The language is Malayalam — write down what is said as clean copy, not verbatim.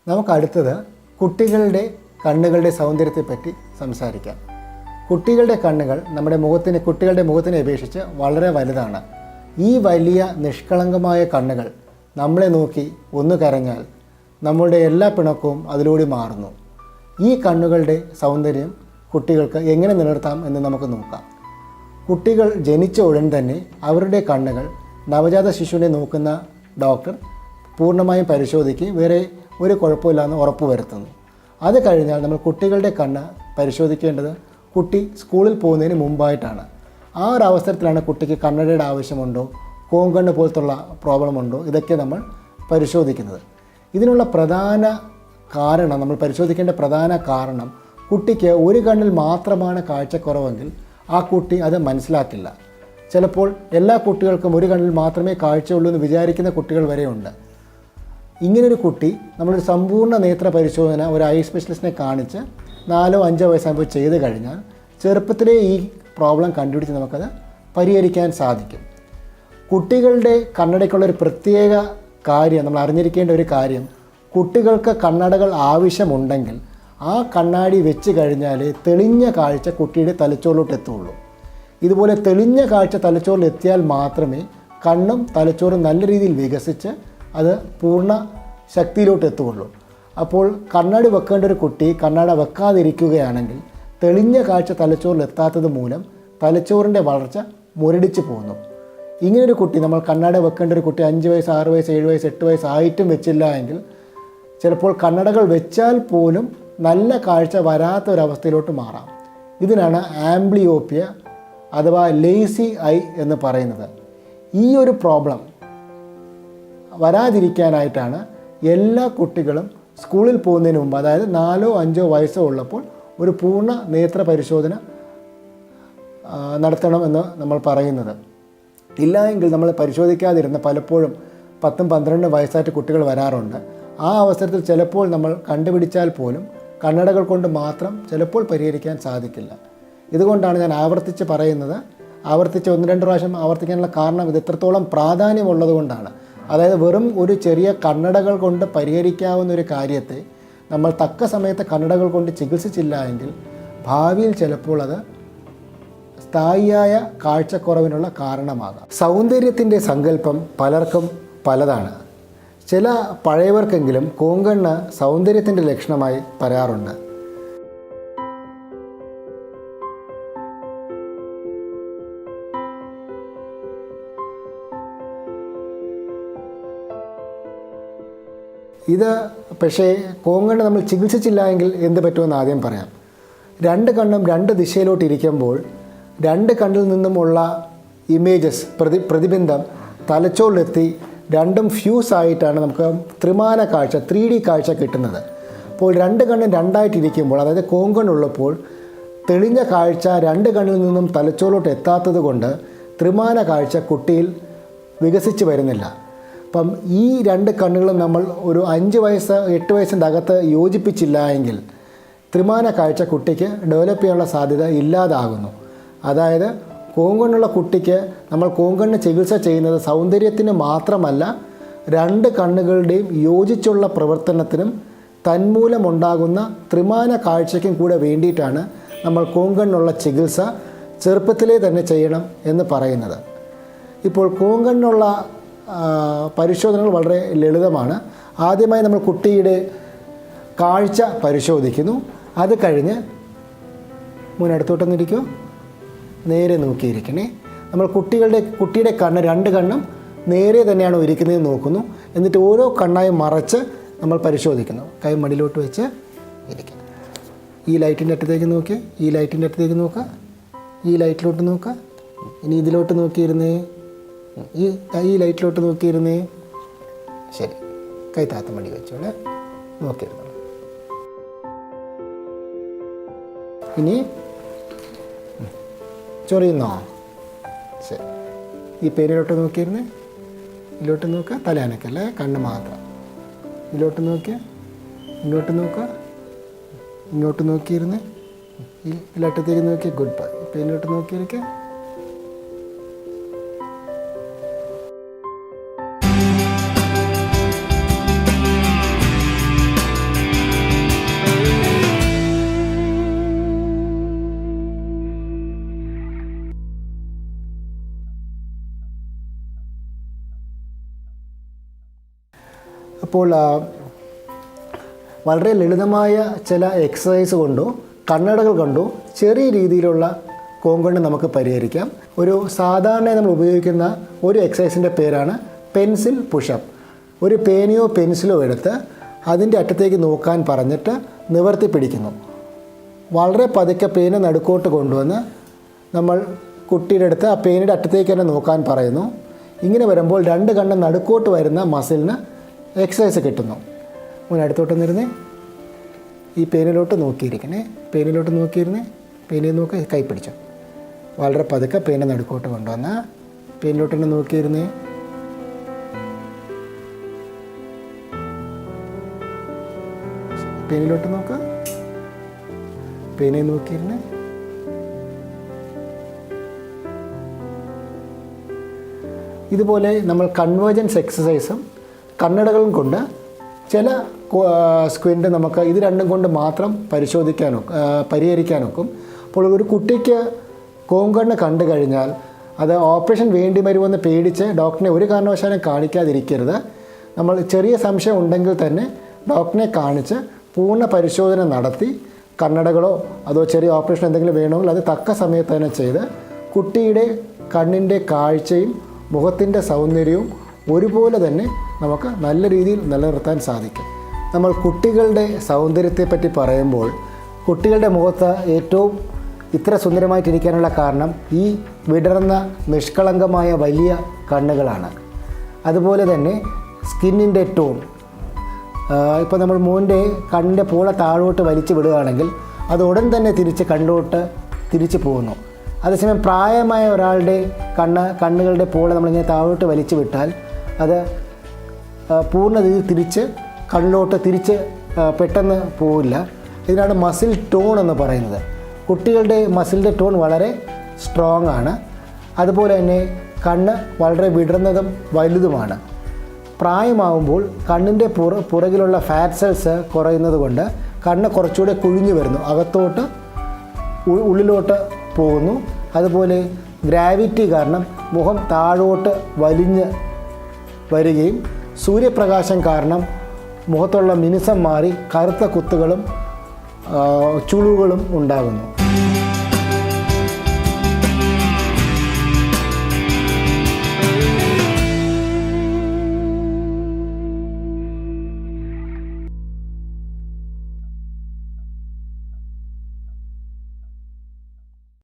നമുക്ക് അടുത്തത് കുട്ടികളുടെ കണ്ണുകളുടെ സൗന്ദര്യത്തെപ്പറ്റി സംസാരിക്കാം. കുട്ടികളുടെ കണ്ണുകൾ കുട്ടികളുടെ മുഖത്തിനെ അപേക്ഷിച്ച് വളരെ വലുതാണ്. ഈ വലിയ നിഷ്കളങ്കമായ കണ്ണുകൾ നമ്മളെ നോക്കി ഒന്ന് കരഞ്ഞാൽ നമ്മളുടെ എല്ലാ പിണക്കവും അതിലൂടെ മാറുന്നു. ഈ കണ്ണുകളുടെ സൗന്ദര്യം കുട്ടികൾക്ക് എങ്ങനെ നിലനിർത്താം എന്ന് നമുക്ക് നോക്കാം. കുട്ടികൾ ജനിച്ച ഉടൻ തന്നെ അവരുടെ കണ്ണുകൾ നവജാത ശിശുവിനെ നോക്കുന്ന ഡോക്ടർ പൂർണ്ണമായും പരിശോധിക്കുകയും വേറെ ഒരു കുഴപ്പമില്ലാന്ന് ഉറപ്പുവരുത്തുന്നു. അത് കഴിഞ്ഞാൽ നമ്മൾ കുട്ടികളുടെ കണ്ണ് പരിശോധിക്കേണ്ടത് കുട്ടി സ്കൂളിൽ പോകുന്നതിന് മുമ്പായിട്ടാണ്. ആ ഒരു അവസരത്തിലാണ് കുട്ടിക്ക് കണ്ണടയുടെ ആവശ്യമുണ്ടോ, കോങ്കണ്ണ് പോലത്തുള്ള പ്രോബ്ലം ഉണ്ടോ, ഇതൊക്കെ നമ്മൾ പരിശോധിക്കുന്നത്. ഇതിനുള്ള നമ്മൾ പരിശോധിക്കേണ്ട പ്രധാന കാരണം കുട്ടിക്ക് ഒരു കണ്ണിൽ മാത്രമാണ് കാഴ്ചക്കുറവെങ്കിൽ ആ കുട്ടി അത് മനസ്സിലാക്കില്ല. ചിലപ്പോൾ എല്ലാ കുട്ടികൾക്കും ഒരു കണ്ണിൽ മാത്രമേ കാഴ്ചയുള്ളൂ എന്ന് വിചാരിക്കുന്ന കുട്ടികൾ വരെയുണ്ട്. ഇങ്ങനൊരു കുട്ടി നമ്മളൊരു സമ്പൂർണ്ണ നേത്ര പരിശോധന ഒരു ഐ സ്പെഷ്യലിസ്റ്റിനെ കാണിച്ച് 4-5 വയസ്സാകുമ്പോൾ ചെയ്ത് കഴിഞ്ഞാൽ ചെറുപ്പത്തിലേ ഈ പ്രോബ്ലം കണ്ടുപിടിച്ച് നമുക്കത് പരിഹരിക്കാൻ സാധിക്കും. കുട്ടികളുടെ കണ്ണടയ്ക്കുള്ളൊരു പ്രത്യേക കാര്യം, നമ്മൾ അറിഞ്ഞിരിക്കേണ്ട ഒരു കാര്യം, കുട്ടികൾക്ക് കണ്ണടകൾ ആവശ്യമുണ്ടെങ്കിൽ ആ കണ്ണാടി വെച്ച് കഴിഞ്ഞാൽ തെളിഞ്ഞ കാഴ്ച കുട്ടിയുടെ തലച്ചോറിലോട്ട് എത്തുകയുള്ളൂ. ഇതുപോലെ തെളിഞ്ഞ കാഴ്ച തലച്ചോറിൽ എത്തിയാൽ മാത്രമേ കണ്ണും തലച്ചോറും നല്ല രീതിയിൽ വികസിച്ച് അത് പൂർണ്ണ ശക്തിയിലോട്ട് എത്തുകയുള്ളൂ. അപ്പോൾ കണ്ണാടി വെക്കേണ്ട ഒരു കുട്ടി കണ്ണട വെക്കാതിരിക്കുകയാണെങ്കിൽ തെളിഞ്ഞ കാഴ്ച തലച്ചോറിൽ എത്താത്തത് മൂലം തലച്ചോറിൻ്റെ വളർച്ച മുരടിച്ച് പോകുന്നു. ഇങ്ങനൊരു കുട്ടി, നമ്മൾ കണ്ണട വെക്കേണ്ട ഒരു കുട്ടി 5 വയസ്സ് 6 വയസ്സ് 7 വയസ്സ് 8 വയസ്സ് ആയിട്ടും വെച്ചില്ല എങ്കിൽ ചിലപ്പോൾ കണ്ണടകൾ വെച്ചാൽ പോലും നല്ല കാഴ്ച വരാത്തൊരവസ്ഥയിലോട്ട് മാറാം. ഇതിനാണ് ആംബ്ലിയോപ്പിയ അഥവാ ലേസി ഐ എന്ന് പറയുന്നത്. ഈ ഒരു പ്രോബ്ലം വരാതിരിക്കാനായിട്ടാണ് എല്ലാ കുട്ടികളും സ്കൂളിൽ പോകുന്നതിന് മുമ്പ്, അതായത് 4-5 വയസ്സോ ഉള്ളപ്പോൾ ഒരു പൂർണ്ണ നേത്ര പരിശോധന നടത്തണമെന്ന് നമ്മൾ പറയുന്നത്. ഇല്ല എങ്കിൽ നമ്മൾ പരിശോധിക്കാതിരുന്ന പലപ്പോഴും 10-12 വയസ്സായിട്ട് കുട്ടികൾ വരാറുണ്ട്. ആ അവസരത്തിൽ ചിലപ്പോൾ നമ്മൾ കണ്ടുപിടിച്ചാൽ പോലും കണ്ണടകൾ കൊണ്ട് മാത്രം ചിലപ്പോൾ പരിഹരിക്കാൻ സാധിക്കില്ല. ഇതുകൊണ്ടാണ് ഞാൻ ആവർത്തിച്ച് പറയുന്നത്. 1-2 പ്രാവശ്യം ആവർത്തിക്കാനുള്ള കാരണം ഇത് എത്രത്തോളം പ്രാധാന്യമുള്ളത് കൊണ്ടാണ്. അതായത് വെറും ഒരു ചെറിയ കണ്ണടകൾ കൊണ്ട് പരിഹരിക്കാവുന്ന ഒരു കാര്യത്തെ നമ്മൾ തക്ക സമയത്ത് കണ്ണടകൾ കൊണ്ട് ചികിത്സിച്ചില്ല എങ്കിൽ ഭാവിയിൽ ചിലപ്പോൾ അത് സ്ഥായിയായ കാഴ്ചക്കുറവിനുള്ള കാരണമാകാം. സൗന്ദര്യത്തിൻ്റെ സങ്കല്പം പലർക്കും പലതാണ്. ചില പഴയവർക്കെങ്കിലും കോങ്കണ്ണ് സൗന്ദര്യത്തിൻ്റെ ലക്ഷണമായി പറയാറുണ്ട്. ഇത് പക്ഷേ കോങ്കണ്ണ് നമ്മൾ ചികിത്സിച്ചില്ല എങ്കിൽ എന്ത് പറ്റുമെന്ന് ആദ്യം പറയാം. 2 കണ്ണും 2 ദിശയിലോട്ട് ഇരിക്കുമ്പോൾ 2 കണ്ണിൽ നിന്നുമുള്ള ഇമേജസ് പ്രതിബിംബം തലച്ചോറിലെത്തി രണ്ടും ഫ്യൂസ് ആയിട്ടാണ് നമുക്ക് ത്രിമാന കാഴ്ച 3D കാഴ്ച കിട്ടുന്നത്. അപ്പോൾ 2 കണ്ണും 2ആയിട്ടിരിക്കുമ്പോൾ, അതായത് കോങ്കണ്ണുള്ളപ്പോൾ തെളിഞ്ഞ കാഴ്ച 2 കണ്ണിൽ നിന്നും തലച്ചോറിലോട്ട് എത്താത്തത് കൊണ്ട് ത്രിമാന കാഴ്ച കുട്ടിയിൽ വികസിച്ച് വരുന്നില്ല. അപ്പം ഈ 2 കണ്ണുകളും നമ്മൾ ഒരു 5 വയസ്സ് 8 വയസ്സിൻ്റെ അകത്ത് യോജിപ്പിച്ചില്ല എങ്കിൽ ത്രിമാന കാഴ്ച കുട്ടിക്ക് ഡെവലപ്പ് ചെയ്യാനുള്ള സാധ്യത ഇല്ലാതാകുന്നു. അതായത് കോങ്കണ്ണുള്ള കുട്ടിക്ക് നമ്മൾ കോങ്കണ്ണ് ചികിത്സ ചെയ്യുന്നത് സൗന്ദര്യത്തിന് മാത്രമല്ല, 2 കണ്ണുകളുടെയും യോജിച്ചുള്ള പ്രവർത്തനത്തിനും തന്മൂലമുണ്ടാകുന്ന ത്രിമാന കാഴ്ചയ്ക്കും കൂടെ വേണ്ടിയിട്ടാണ് നമ്മൾ കോങ്കണ്ണുള്ള ചികിത്സ ചെറുപ്പത്തിലേ തന്നെ ചെയ്യണം എന്ന് പറയുന്നത്. ഇപ്പോൾ കോങ്കണ്ണുള്ള പരിശോധനകൾ വളരെ ലളിതമാണ്. ആദ്യമായി നമ്മൾ കുട്ടിയുടെ കാഴ്ച പരിശോധിക്കുന്നു. അത് കഴിഞ്ഞ് മുന്നടുത്തോട്ടൊന്നിരിക്കുമോ, നേരെ നോക്കിയിരിക്കണേ. നമ്മൾ കുട്ടിയുടെ കണ്ണ് 2 കണ്ണും നേരെ തന്നെയാണോ ഇരിക്കുന്നതെന്ന് നോക്കുന്നു. എന്നിട്ട് ഓരോ കണ്ണായി മറച്ച് നമ്മൾ പരിശോധിക്കുന്നു. കൈ മടിയിലോട്ട് വെച്ച് ഇരിക്കുക. ഈ ലൈറ്റിൻ്റെ അറ്റത്തേക്ക് നോക്കി, ഈ ലൈറ്റിൻ്റെ അറ്റത്തേക്ക് നോക്കുക, ഈ ലൈറ്റിലോട്ട് നോക്കുക. ഇനി ഇതിലോട്ട് നോക്കിയിരുന്നേ, ഈ ലൈറ്റിലോട്ട് നോക്കിയിരുന്നേ. ശരി, കൈ താത്ത മടി വെച്ചോളെ, നോക്കിയിരുന്നു. ഇനി ചൊറിയുന്നോ? ശരി, ഈ പേരിലോട്ട് നോക്കിയിരുന്നേ. ഇതിലോട്ട് നോക്കുക, തലയാനക്കല്ലേ, കണ്ണ് മാത്രം. ഇതിലോട്ട് നോക്കിയ, ഇങ്ങോട്ട് നോക്കുക, ഇങ്ങോട്ട് നോക്കിയിരുന്നേ. ഈ ലട്ടത്തേക്ക് നോക്കിയ, ഗുഡ് ബൈ. പേരിലോട്ട് നോക്കിയിരിക്കുക. അപ്പോൾ വളരെ ലളിതമായ ചില എക്സസൈസ് കൊണ്ടോ കണ്ണടകൾ കൊണ്ടോ ചെറിയ രീതിയിലുള്ള കോങ്കണ്ണ് നമുക്ക് പരിഹരിക്കാം. ഒരു സാധാരണ നമ്മൾ ഉപയോഗിക്കുന്ന ഒരു എക്സസൈസിൻ്റെ പേരാണ് പെൻസിൽ പുഷപ്പ്. ഒരു പേനയോ പെൻസിലോ എടുത്ത് അതിൻ്റെ അറ്റത്തേക്ക് നോക്കാൻ പറഞ്ഞിട്ട് നിവർത്തി പിടിക്കുന്നു. വളരെ പതുക്കെ പേന നടുക്കോട്ട് കൊണ്ടുവന്ന് നമ്മൾ കുട്ടിയുടെ അടുത്ത് ആ പേനയുടെ അറ്റത്തേക്ക് തന്നെ നോക്കാൻ പറയുന്നു. ഇങ്ങനെ വരുമ്പോൾ രണ്ട് കണ്ണ് നടുക്കോട്ട് വരുന്ന മസിലിന് എക്സസൈസ് കിട്ടുന്നു. അടുത്തോട്ട് നിന്നിരുന്നേ, ഈ പേനയിലോട്ട് നോക്കിയിരിക്കണേ, പേനയിലോട്ട് നോക്കിയിരുന്നേ, പേനയിൽ നോക്കി കൈ പിടിച്ചു. വളരെ പതുക്കെ പേന നടുക്കോട്ട് കൊണ്ടുവന്ന് പേനയിലോട്ട് തന്നെ നോക്കിയിരുന്നേ. പേനയിലോട്ട് നോക്കുക, പേനയിൽ നോക്കിയിരുന്നേ. ഇതുപോലെ നമ്മൾ കൺവേർജൻസ് എക്സസൈസും കണ്ണടകളും കൊണ്ട് ചില സ്ക്വിൻ്റ് നമുക്ക് ഇത് രണ്ടും കൊണ്ട് മാത്രം പരിഹരിക്കാനൊക്കും. അപ്പോൾ ഒരു കുട്ടിക്ക് കോങ്കണ്ണ് കണ്ടു കഴിഞ്ഞാൽ അത് ഓപ്പറേഷൻ വേണ്ടി വരുമെന്ന് പേടിച്ച് ഡോക്ടറിനെ ഒരു കാരണവശാലും കാണിക്കാതിരിക്കരുത്. നമ്മൾ ചെറിയ സംശയം ഉണ്ടെങ്കിൽ തന്നെ ഡോക്ടറിനെ കാണിച്ച് പൂർണ്ണ പരിശോധന നടത്തി കണ്ണടകളോ അതോ ചെറിയ ഓപ്പറേഷൻ എന്തെങ്കിലും വേണമെങ്കിൽ അത് തക്ക സമയത്ത് തന്നെ ചെയ്ത് കുട്ടിയുടെ കണ്ണിൻ്റെ കാഴ്ചയും മുഖത്തിൻ്റെ സൗന്ദര്യവും ഒരുപോലെ തന്നെ നമുക്ക് നല്ല രീതിയിൽ നിലനിർത്താൻ സാധിക്കും. നമ്മൾ കുട്ടികളുടെ സൗന്ദര്യത്തെപ്പറ്റി പറയുമ്പോൾ കുട്ടികളുടെ മുഖത്ത് ഏറ്റവും ഇത്ര സുന്ദരമായിട്ടിരിക്കാനുള്ള കാരണം ഈ വിടർന്ന നിഷ്കളങ്കമായ വലിയ കണ്ണുകളാണ്. അതുപോലെ തന്നെ സ്കിന്നിൻ്റെ ടോൺ. ഇപ്പോൾ നമ്മൾ മോൻ്റെ കണ്ണിൻ്റെ പോള താഴോട്ട് വലിച്ചു വിടുകയാണെങ്കിൽ അത് ഉടൻ തന്നെ കണ്ണോട്ട് തിരിച്ചു പോകുന്നു. അതേസമയം പ്രായമായ ഒരാളുടെ കണ്ണുകളുടെ പോള നമ്മളിങ്ങനെ താഴോട്ട് വലിച്ചു വിട്ടാൽ അത് പൂർണ്ണ രീതിയിൽ കണ്ണിലോട്ട് പെട്ടെന്ന് പോവില്ല. ഇതിനാണ് മസിൽ ടോൺ എന്ന് പറയുന്നത്. കുട്ടികളുടെ മസിലിൻ്റെ ടോൺ വളരെ സ്ട്രോങ് ആണ്. അതുപോലെ തന്നെ കണ്ണ് വളരെ വിടർന്നതും വലുതുമാണ്. പ്രായമാകുമ്പോൾ കണ്ണിൻ്റെ പുറകിലുള്ള ഫാറ്റ് സെൽസ് കുറയുന്നത് കൊണ്ട് കണ്ണ് കുറച്ചുകൂടെ കുഴിഞ്ഞു വരുന്നു, അകത്തോട്ട് ഉള്ളിലോട്ട് പോകുന്നു. അതുപോലെ ഗ്രാവിറ്റി കാരണം മുഖം താഴോട്ട് വലിഞ്ഞ് വരികയും സൂര്യപ്രകാശം കാരണം മുഖത്തുള്ള മിനുസം മാറി കറുത്ത കുത്തുകളും ചുളിവുകളും ഉണ്ടാകുന്നു.